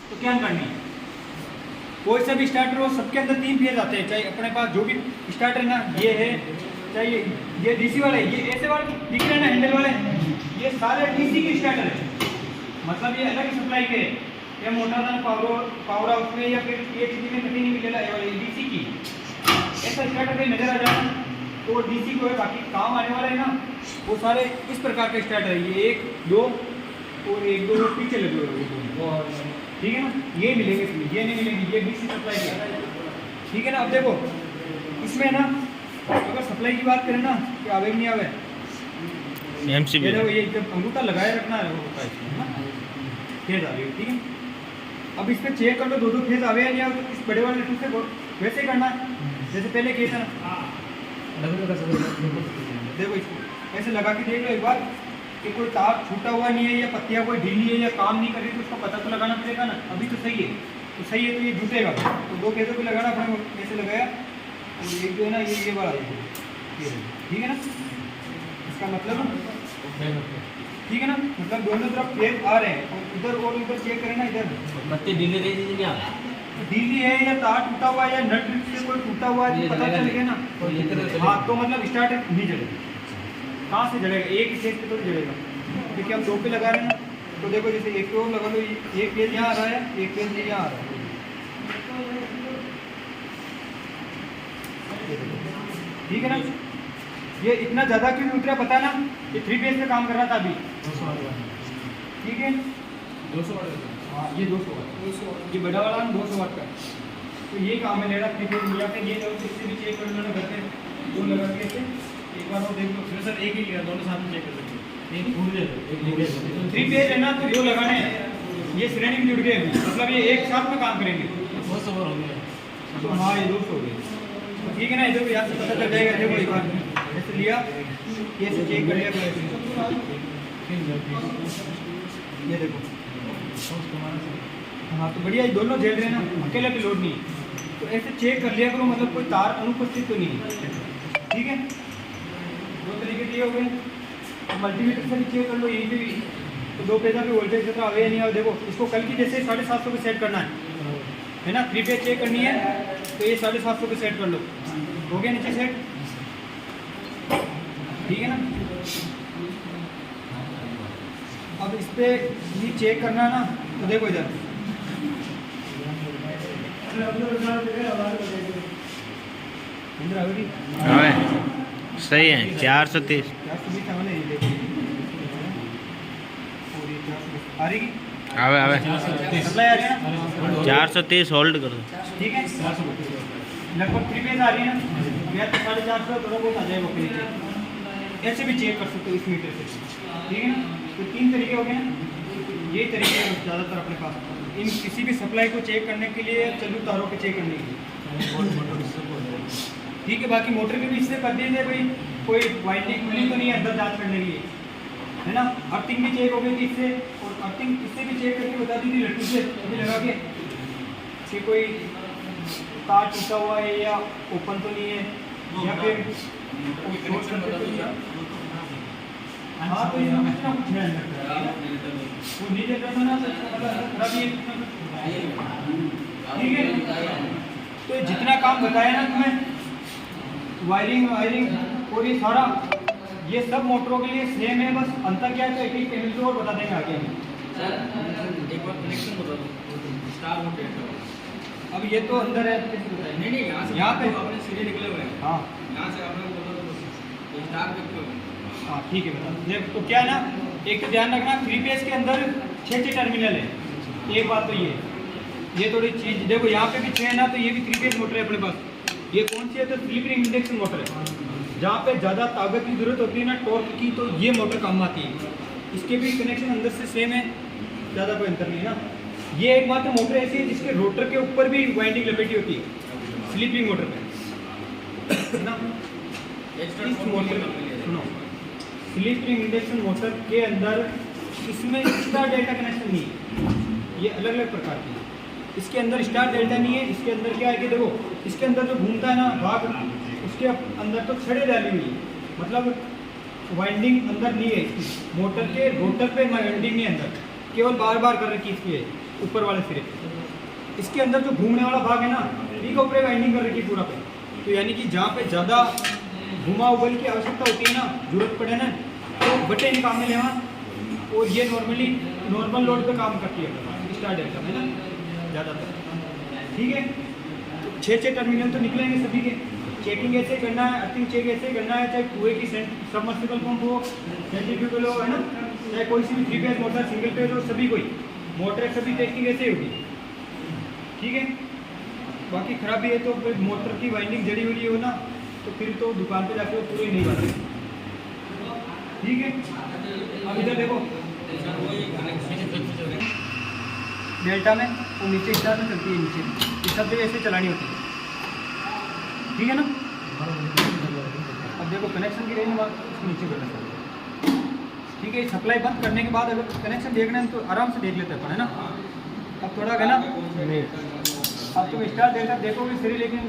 तो क्या करनी है, कोई सा भी स्टार्टर हो सबके अंदर 3 फेज आते हैं। चाहे अपने पास जो भी स्टार्टर है ना, ये है, चाहे ये डीसी वाले, ये ऐसे वाले दिख रहे हैं ना हैंडल वाले, ये सारे डीसी के स्टार्टर है। मतलब ये अलग सप्लाई के, ये मोटर था पावर हाउस में या फिर पीएचडी में कहीं नहीं मिलेगा, ये डीसी की ऐसा स्टार्टर कहीं नजर आ जाए तो डीसी को है। बाकी काम आने वाला है ना वो सारे इस प्रकार का स्टार्टर है। ये 1 2 और 1 2 पीछे लगे हुए, ठीक है ना, ये मिलेंगे इसमें, ये नहीं मिलेंगे, ये डीसी सप्लाई है, ठीक है ना। अब देखो इसमें ना अगर सप्लाई की बात करें ना कि आवे नहीं आवे, एमसीबी देखो ये जब अंगूठा लगाए रखना है वो होता है इसमें ना, फेज आ रही है, ठीक है। अब इस पर चेक कर लो 2 फेज आवे या नहीं आवे, तो इस बड़े वाले टूल से वैसे ही करना है जैसे पहले किया था ना। देखो इसको ऐसे लगा के देख लो एक बार कि कोई तार छूटा हुआ नहीं है या पत्तियाँ कोई ढीली है या काम नहीं कर रही, तो उसको पता तो लगाना पड़ेगा ना। अभी तो सही है, तो सही है तो ये जुटेगा, तो 2 फेजों पे लगाना अपने ऐसे लगाया, और एक जो है ना ये वाला ये, ठीक है ना, इसका मतलब ठीक है ना, मतलब दोनों तरफ फेज आ रहे हैं, और उधर और उधर चेक करें ना, इधर पत्ते ढीले नहीं ढीली है या तार टूटा हुआ है या नट से कोई टूटा हुआ है, पता चल गया ना। हाँ तो मतलब स्टार्टर नहीं जलेगा। कहाँ से जलेगा, एक ही फेज पे तो जलेगा, क्योंकि हम 2 पे लगा रहे हैं ना। तो देखो जैसे एक तो लगा लो, एक फेज यहाँ आ रहा है, एक फेज यहाँ आ रहा है, ठीक है ना। ये इतना ज़्यादा क्यों उठ रहा पता ना, ये 3 फेज पे काम कर रहा था अभी, ठीक है 200 वाट। हाँ ये 200 वाट, ये बड़ा वाला 200 वाट का, तो ये काम है लेना 3 फेज मिला के। ये लोग इससे भी चेक कर लेना घर पे, 2 लगा के ऐसे एक बार वो देख लो। फिर सर एक ही लिया, दोनों साथ में चेक कर सकते हैं, एक फूट दे दो, एक ले 3 फेज है ना, तो 2 लगाने हैं, ये श्रेणी में जुड़ गए, मतलब ये एक साथ में काम करेंगे। 200 हो गया, तो हाँ ये 200 हो गए, तो ठीक है ना। इधर यहाँ से पता चल जाएगा। देखो एक बार ऐसे लिया, ये से चेक कर लिया, ये देखो हाँ तो बढ़िया, ये दोनों झेल रहे हैं ना, अकेले भी लोड नहीं, तो ऐसे चेक कर लिया करो, मतलब कोई तार अनुपस्थित तो नहीं है, ठीक है। 2 तरीके दिए हो गए। अब मल्टीमीटर से भी चेक कर लो, यहीं पे भी तो 2 फेजों पे वोल्टेज कितना आवे या नहीं आवे। देखो इसको कल की जैसे 750 पे सेट करना है ना, 3 फेज चेक करनी है, तो ये 750 पे सेट कर लो, हो गया नीचे सेट, ठीक है ना। अब इस पे भी चेक करना ना, तो देखो इधर सही है 430 आ रही आवे आवे सप्लाई आ रही है ना, 430 होल्ड कर दो, ठीक है। लगभग 3 फेज आ रही है ना, या तो 450 थोड़ा बहुत आ जाएगा फिर। ऐसे भी चेक कर सकते हो इस मीटर से, ठीक है ना। तो 3 तरीके हो गए ना, ये तरीके हैं ज़्यादातर अपने पास इन किसी भी सप्लाई को चेक करने के लिए, चालू तारों को चेक करने के लिए, ठीक है। बाकी मोटर के भी इससे कर दिए थे भाई, कोई वाइंडिंग खुली तो नहीं है अंदर जांच करने के लिए, है ना। अर्थिंग भी चेक हो गई थी इससे, और अर्थिंग इससे भी चेक करके बता दी थी लट्टू से अभी लगा के कि कोई तार टूटा हुआ है या ओपन तो नहीं है, या फिर शॉर्ट सर्किट तो नहीं है। हाँ तो इसमें कुछ ना कुछ है अंदर, वो नहीं चल रहा था ना, खराबी है, ठीक है। तो जितना काम बताया ना तुम्हें, वायरिंग और ये सारा, ये सब मोटरों के लिए सेम है, बस अंतर क्या है तो एक केमिकल और बता देंगे आगे। एक बार कनेक्शन बता दो, स्टार मोड। अब ये तो अंदर है, नहीं यहाँ पे अपने सीधे निकले हुए हैं। हाँ यहाँ से आपने बोला तो स्टार देखते हो। हाँ ठीक है बता देख। तो क्या है ना, एक तो ध्यान रखना 3 फेज के अंदर 6 टर्मिनल है। एक बात तो ये थोड़ी चीज़ देखो, यहाँ पे भी 6 है ना, तो ये भी 3 फेज मोटर है अपने पास। ये कौन सी है, तो स्लिप रिंग इंडक्शन मोटर है, जहाँ पे ज़्यादा ताकत की जरूरत होती है ना, टॉर्क की, तो ये मोटर काम आती है। इसके भी कनेक्शन अंदर से सेम है, ज़्यादा कोई अंतर नहीं है ना। ये एकमात्र मोटर ऐसी है जिसके रोटर के ऊपर भी वाइंडिंग लपेटी होती है, स्लीपिंग मोटर पे, है ना। इस मोटर सुनो, स्लिप रिंग इंडक्शन मोटर के अंदर इसमें स्टार डेल्टा कनेक्शन नहीं है, ये अलग अलग प्रकार की है। इसके अंदर स्टार डेल्टा नहीं है, इसके अंदर क्या है कि देखो, इसके अंदर जो घूमता है ना भाग, उसके अंदर तो छड़े डाली हुई है, मतलब वाइंडिंग अंदर नहीं है इसकी। मोटर के रोटर पे वाइंडिंग नहीं है अंदर, केवल बार बार कर रखी इसकी है। ऊपर वाले सिरे पे। इसके अंदर जो घूमने वाला भाग है ना, ये ऊपर वाइंडिंग कर रखी है पूरा पे। तो यानी कि जहाँ पे ज़्यादा घुमा उबल की आवश्यकता होती है ना, जरूरत पड़े ना, तो बटे निकालने लेवा। और ये नॉर्मली नॉर्मल लोड पे काम करती है स्टार डेल्टा में ना ज़्यादातर। ठीक है, तो 6 टर्मिनल तो निकलेंगे सभी के। चेकिंग ऐसे करना है, अर्थिंग चेक ऐसे करना है, चाहे कुएं की सबमर्सिबल पंप हो, सेंट्रीफ्यूगल हो, है ना, चाहे कोई सी भी 3 फेज मोटर, सिंगल फेज हो, सभी कोई मोटर सभी टेस्टिंग ऐसे ही होगी। ठीक है, बाकी खराबी है तो फिर मोटर की वाइंडिंग जड़ी हुई हो ना, तो फिर तो दुकान पे जाके वो पूरी नहीं बनती। ठीक है, अब इधर देखो डेल्टा में वो नीचे स्टार में चलती है, नीचे ये सब जगह ऐसे चलानी होती है। ठीक है ना, अब देखो कनेक्शन की रेंज इसको नीचे करना चाहिए। ठीक है, सप्लाई बंद करने के बाद अगर कनेक्शन देखना है तो आराम से देख लेते हैं, है ना। अब थोड़ा है ना, अब तुम स्टार डेल्टा देखोगे सही, लेकिन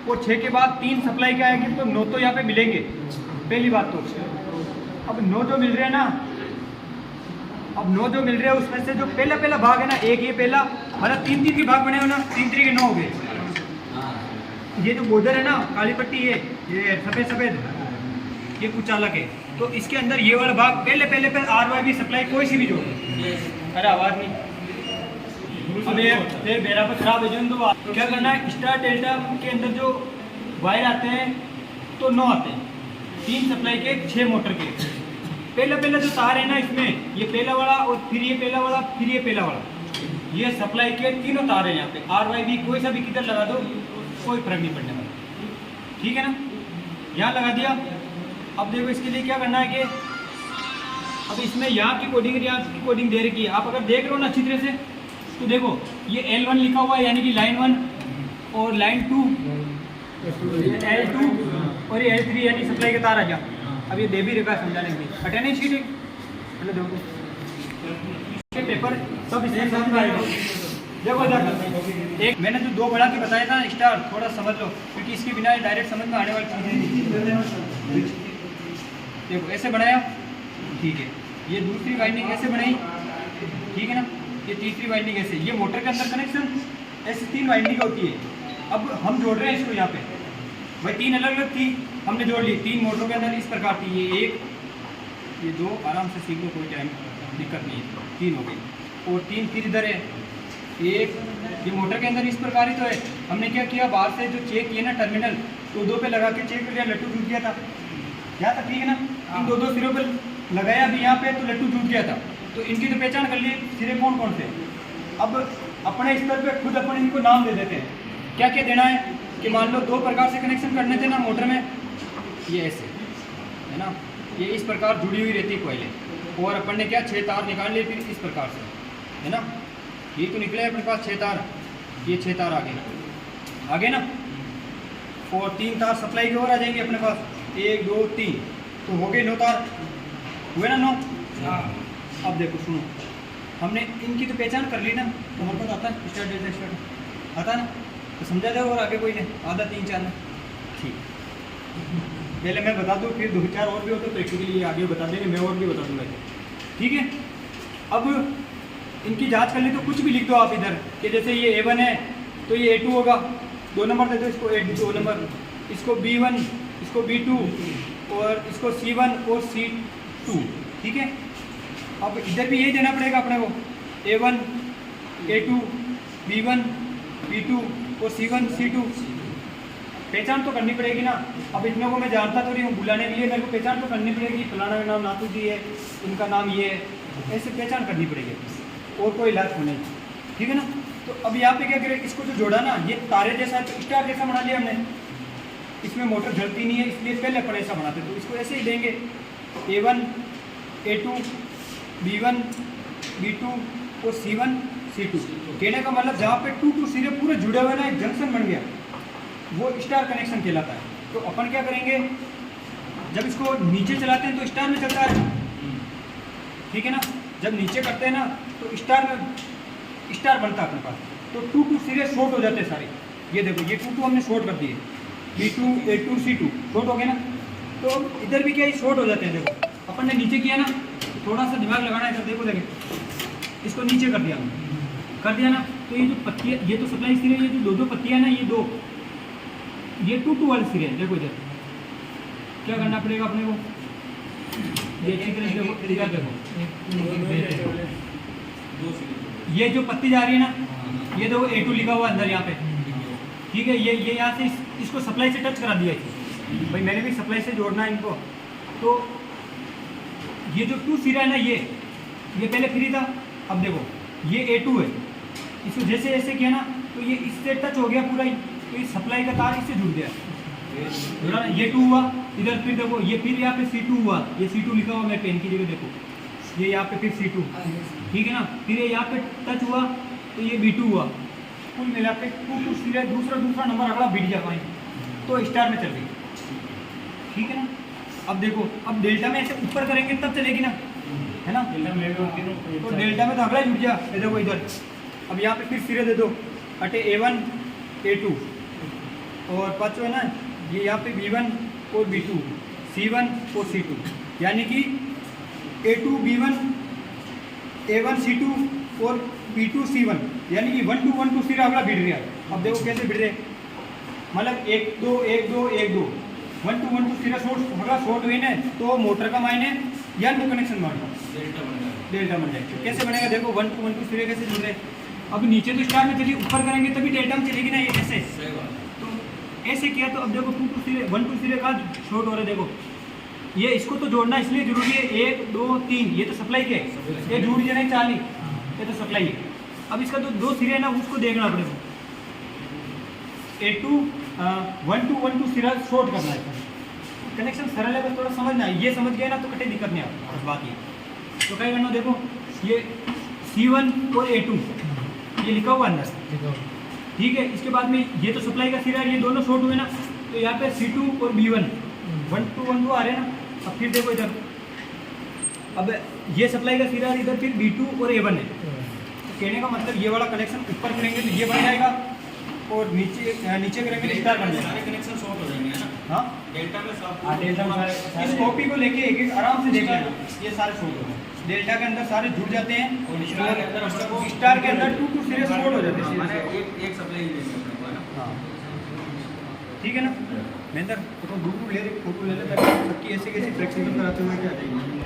और 6 के बाद 3 सप्लाई के आएंगे तो 9 तो यहाँ पे मिलेंगे। पहली बात तो अब 9 जो मिल रहे हैं ना, अब 9 जो मिल रहे हैं उसमें से जो पहला भाग है ना, एक ये पहला, मतलब 3 के भाग बने हो ना, 3 के 9 हो गए। ये जो बोर्डर है ना, काली पट्टी है, ये सफ़ेद ये कुछ अलग है। तो इसके अंदर ये वाला भाग पहले पे RYB सप्लाई कोई सी भी जोड़, अरे आवाज़ नहीं, अब ये फिर मेरा पर खराब है जो, तो क्या करना है, स्टार डेल्टा के अंदर जो वायर आते हैं तो 9 आते हैं, 3 सप्लाई के 6 मोटर के। पहला जो तार है ना इसमें, ये पहला वाला और फिर ये पहला वाला, फिर ये पहला वाला, ये सप्लाई के 3 तार हैं यहाँ पे। RYB कोई सा भी किधर लगा दो, कोई फर्क नहीं पड़ने वाला। ठीक है ना, यहाँ लगा दिया। अब देखो इसके लिए क्या करना है कि अब इसमें यहाँ की कोडिंग यहाँ की कोडिंग दे रखी है। आप अगर देख रहे हो ना अच्छी तरह से, तो देखो ये L1 लिखा हुआ है, यानी कि लाइन 1 और लाइन 2, L2 और ये L3 यानी सप्लाई के तार आ गया। अब ये दे भी रखा है समझाने के लिए, अटेंडेंस शीट मतलब देखो पेपर सब इसमें समझ में आएगा। देखो इधर एक मैंने जो 2 बड़ा के बताया था स्टार, थोड़ा समझ लो, क्योंकि इसके बिना डायरेक्ट समझ में आने वाली चीज़ें नहीं। देखो ऐसे बनाया, ठीक है, ये दूसरी वाइंडिंग ऐसे बनाई, ठीक है ना, ये तीसरी वाइंडिंग ऐसे, ये मोटर के अंदर कनेक्शन ऐसे 3 वाइंडिंग होती है। अब हम जोड़ रहे हैं इसको यहाँ पे, भाई 3 अलग थी, हमने जोड़ ली 3 मोटरों के अंदर इस प्रकार थी, ये 1 ये 2, आराम से सीख लो, कोई टाइम दिक्कत नहीं है, 3 हो गई। और 3 फिर इधर है 1, ये मोटर के अंदर इस प्रकार ही तो है। हमने क्या किया, बाहर से जो चेक किए ना टर्मिनल, तो 2 पे लगा के चेक कर लिया, लट्टू टूट गया था, यहाँ तक ठीक है ना। इन 2 सिरों पर लगाया अभी यहाँ पे, तो लट्टू टूट गया था, तो इनकी तो पहचान कर ली सिरे कौन कौन से। अब अपने स्तर पे खुद अपन इनको नाम दे देते हैं, क्या क्या देना है कि मान लो 2 प्रकार से कनेक्शन करने थे ना मोटर में, ये ऐसे है ना, ये इस प्रकार जुड़ी हुई रहती है कोयले, और अपन ने क्या 6 तार निकाल लिए फिर इस प्रकार से, है ना, ये तो निकले अपने पास 6 तार, ये 6 तार आगे ना, और 3 तार सप्लाई की ओर आ जाएंगे अपने पास, 1 2 3, तो हो गए 9 तार, हुए ना 9। अब देखो सुनो, हमने इनकी तो पहचान कर ली ना, तो हमारे पास आता है स्टार्ट डेल्टा स्टार्ट आता है ना, तो समझा जाओ, और आगे कोई नहीं, आधा 3 4 में ठीक। पहले मैं बता दूँ, फिर 2 4 और भी होते तो प्रैक्टिकली आगे बता देंगे, मैं और भी बता दूँगा, ठीक है। अब इनकी जांच कर ली तो कुछ भी लिख दो आप इधर, कि जैसे ये A1 है तो ये A2 होगा, 2 नंबर दे दो इसको, 2 नंबर, इसको B1, इसको B2 और इसको C1 और C2, ठीक है। अब इधर भी यही देना पड़ेगा अपने को, A1 A2 B1 B2 और C1 C2, पहचान तो करनी पड़ेगी ना। अब इतने को मैं जानता तो नहीं हूँ, बुलाने के लिए मेरे को पहचान तो करनी पड़ेगी, फलाना का नाम नाथू जी है, इनका नाम ये है, ऐसे पहचान करनी पड़ेगी, और कोई इलाज होने, ठीक है ना। तो अब यहाँ पे क्या करें, इसको जो जोड़ा ना, ये तारे जैसा तो स्टार जैसा बना लिया हमने, इसमें मोटर जलती नहीं है, इसलिए पहले अपन ऐसा बनाते, तो इसको ऐसे ही देंगे, A1 A2 B1 B2 और C1 C2। कहने का मतलब जहाँ पे 2 सिरे पूरे जुड़े हुए ना, एक जंक्शन बन गया, वो स्टार कनेक्शन कहलाता है। तो अपन क्या करेंगे, जब इसको नीचे चलाते हैं तो स्टार में चलता है, ठीक है ना, जब नीचे करते हैं ना तो स्टार में स्टार बनता है अपने पास, तो 2 सिरे शॉर्ट हो जाते हैं सारे। ये देखो ये 2 हमने शॉर्ट कर दिए, B2 A2 C2 शॉर्ट हो गया ना, तो इधर भी क्या शॉर्ट हो जाते हैं। देखो अपन ने नीचे किया ना, थोड़ा सा दिमाग लगाना है, देखो देखे इसको नीचे कर दिया ना, तो ये जो पत्तियाँ, ये तो सप्लाई सिरे, ये जो दो पत्तियाँ ना, ये 2 वाले सिरे हैं। देखो इधर क्या करना पड़ेगा अपने को, ये अच्छी तरह से देखो, ये जो पत्ती जा रही है ना, ये देखो A2 लिखा हुआ अंदर यहाँ पे, ठीक है। ये यहाँ से इसको सप्लाई से टच करा दिया है भाई, मैंने भी सप्लाई से जोड़ना है इनको। तो ये जो 2 सिरा है ना, ये पहले फ्री था, अब देखो ये A2 है, इसको जैसे ऐसे किया ना तो ये इससे टच हो गया पूरा ही, तो इस सप्लाई का तार इससे जुड़ गया, जुड़ा ना, ये 2 हुआ इधर। फिर देखो ये फिर यहाँ पे C2 हुआ, ये C2 लिखा हुआ मैं पेन की जगह, देखो ये यहाँ पे फिर C2, ठीक है ना। फिर ये यहाँ पे टच हुआ तो ये B2 हुआ, कुल मिला के 2 सिरे, दूसरा नंबर अगला बीट जा पाए तो स्टार में चल गई, ठीक है ना। अब देखो, अब डेल्टा में ऐसे ऊपर करेंगे तब चलेगी ना, है ना। तो डेल्टा में तो अगला जुट गया, ये देखो इधर। अब यहाँ पे फिर सिरे दे दो, अटे A1 A2 और पाँचों है ना, ये यहाँ पे B1 और B2, C1 और C2, यानी कि A2 B1 A1 C2 और B2 C1, यानी कि 1 2 1 2 सिरा अगला बिड़ रहा है। अब देखो कैसे बिड़ रहे, मतलब 1 2 1 2 1 2 1 2 1 2 सिरा शॉर्ट हुई ना, तो मोटर का मायने या तो कनेक्शन मारना डेल्टा बन जाएगा। कैसे बनेगा देखो, 1 2 1 2 सिरे कैसे जुड़ रहे। अब नीचे तो स्टार में चलिए, ऊपर करेंगे तभी डेल्टा में चलेगी ना, ये कैसे, तो ऐसे किया। तो अब देखो 2 2 सिरे 1 2 सिरे का शॉर्ट हो रहा है, देखो ये इसको तो जोड़ना इसलिए जरूरी है, 1 2 3 ये तो सप्लाई के, ये जुड़ जाए 4, ये तो सप्लाई है। अब इसका तो 2 सिरे है ना, उसको देखना पड़ेगा, A2 1 2 1 2 सिरा शॉर्ट करना है। कनेक्शन सरल है, बस थोड़ा समझना है, ये समझ गए ना तो कटे दिक्कत नहीं आता, बस बात ये। तो क्या करना, देखो ये C1 और A2 ये लिखा हुआ अंदर, ठीक है। इसके बाद में ये तो सप्लाई का सिरा है, ये दोनों शॉर्ट हुए ना, तो यहाँ पे C2 और B1 1 2 1 2 आ रहे हैं ना। अब फिर देखो इधर, अब ये सप्लाई का सिरा है, इधर फिर B2 और A1 है। तो कहने का मतलब ये वाला कनेक्शन ऊपर करेंगे तो ये बन जाएगा, और नीचे करेंगे तो स्टार बन जाएगा। सारे कनेक्शन शॉर्ट हो जाएंगे, है ना। हाँ डेल्टा में सब, हाँ डेल्टा में इस कॉपी को लेके एक आराम से देख लेना, ये सारे शॉर्ट हो गए, डेल्टा के अंदर सारे जुड़ जाते हैं, और स्टार के अंदर स्टार के अंदर 2 2 सिरे शॉर्ट हो जाते हैं, माने एक सप्लाई ही देंगे अपने को, है ना। हाँ ठीक है ना। महेंद्र तो दूर ले फोटो ले लेता है, सबकी ऐसे कैसे फ्लेक्सिबल कराते हुए क्या जाएगी।